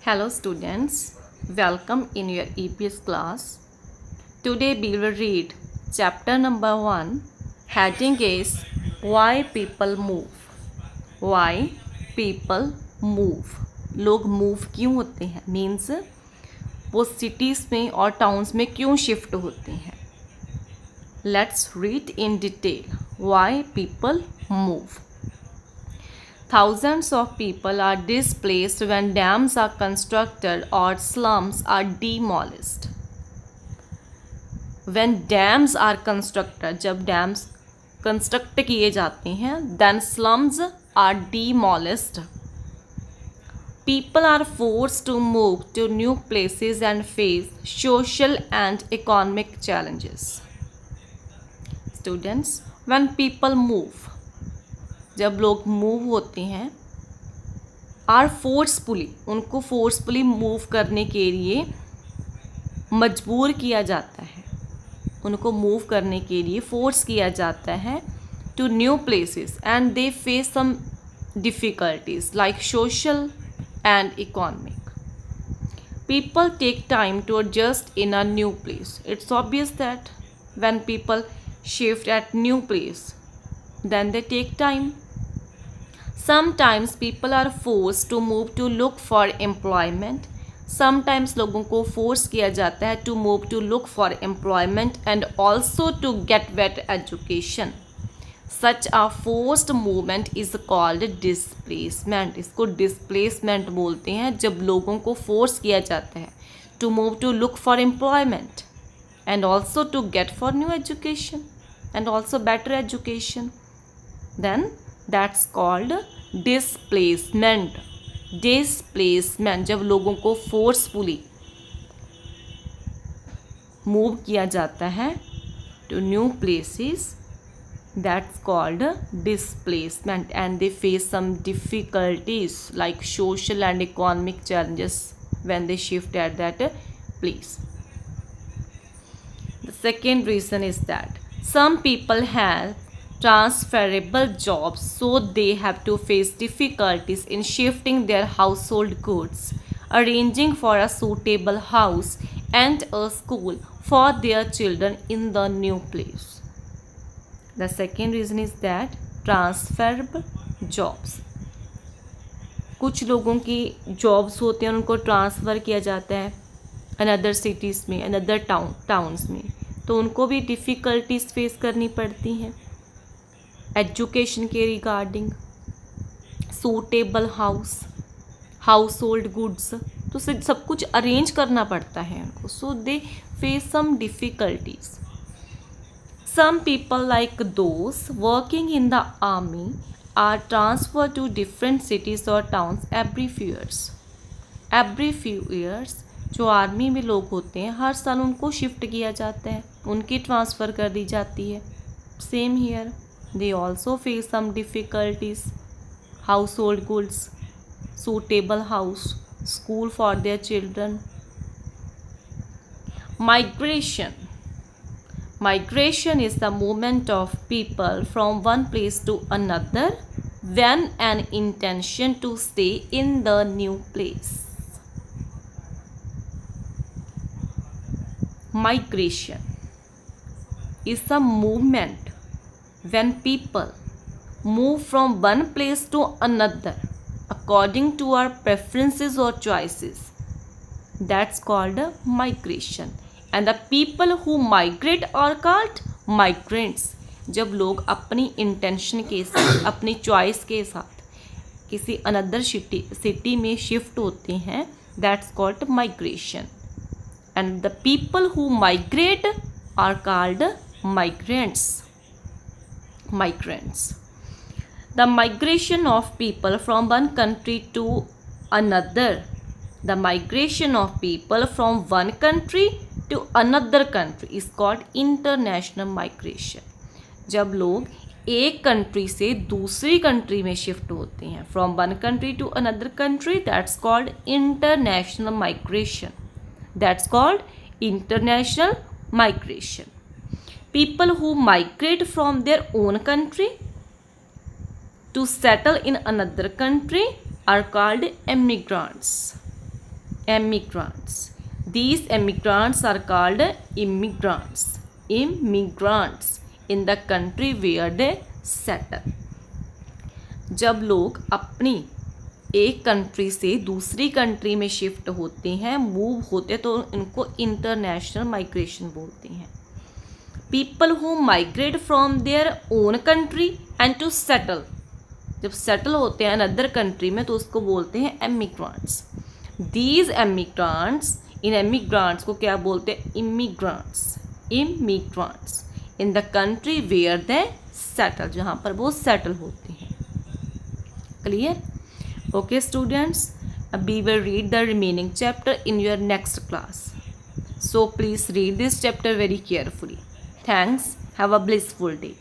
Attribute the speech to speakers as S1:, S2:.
S1: Hello students, welcome in your EPS class. Today we will read chapter number 1. Heading is Why People Move. Why People Move. लोग move क्यों होते हैं means वो cities में और towns में क्यों शिफ्ट होते हैं. Let's read in detail why people move. Thousands of people are displaced when dams are constructed or slums are demolished. When dams are constructed, जब डैम्स कंस्ट्रक्ट किए जाते हैं, then slums are demolished. People are forced to move to new places and face social and economic challenges. Students, when people move, जब लोग move होते हैं are forcefully उनको forcefully move करने के लिए मजबूर किया जाता है, उनको मूव करने के लिए फोर्स किया जाता है to new places and they face some difficulties like social and economic. People take time to adjust in a new place. It's obvious that when people shift at new place then they take time. Sometimes people are forced to move to look for employment. Sometimes लोगों को force किया जाता है to move to look for employment and also to get better education. Such a forced movement is called displacement. इसको displacement बोलते हैं जब लोगों को force किया जाता है to move to look for employment and also to get for new education and also better education. Then that's called displacement. Displacement जब लोगों को forcefully move किया जाता है to new places, that's called displacement and they face some difficulties like social and economic challenges when they shift at that place. The second reason is that some people have transferable jobs, so they have to face difficulties in shifting their household goods, arranging for a suitable house and a school for their children in the new place. The second reason is that transferable jobs. कुछ लोगों की jobs होते हैं उनको transfer किया जाता है another cities में, अनदर टाउन्स में, तो उनको भी डिफ़िकल्टीज फेस करनी पड़ती हैं एजुकेशन के regarding, suitable household goods, तो सब कुछ अरेंज करना पड़ता है उनको. So they face some difficulties. Some people like those working in the army are transfer to different cities और टाउन्स एवरी फ्यू ईयर्स. जो आर्मी में लोग होते हैं हर साल उनको शिफ्ट किया जाता है, उनकी ट्रांसफ़र कर दी जाती है. Same here they also face some difficulties, household goods, suitable house, school for their children. Migration is the movement of people from one place to another when an intention to stay in the new place. Migration is the movement when people move from one place to another according to our preferences or choices, that's called migration. And the people who migrate are called migrants. जब लोग अपनी intention के साथ, अपनी choice के साथ किसी another city में शिफ्ट होते हैं, that's called migration. And the people who migrate are called migrants. The migration of people from one country to another. The migration of people from one country to another country is called international migration. जब लोग एक country से दूसरी country में shift होते हैं, from one country to another country, that's called international migration. That's called international migration. People who migrate from their own country to settle in another country are called immigrants. Emigrants. These emigrants are called immigrants. Immigrants in the country where they settle. जब लोग अपनी एक country से दूसरी country में shift होते हैं, move होते हैं, तो इनको इंटरनेशनल माइग्रेशन बोलते हैं. People who migrate from their own country and to settle. जब सेटल होते हैं अनदर कंट्री में तो उसको बोलते हैं एमिग्रांट्स. दीज एमिग्रांट्स, इन एमिग्रांट्स को क्या बोलते हैं? Immigrants. Immigrants in the country where they settle, जहाँ पर वो सेटल होते हैं. Clear? Okay students, we will read the remaining chapter in your next class. So please read this chapter very carefully. Thanks. Have a blissful day.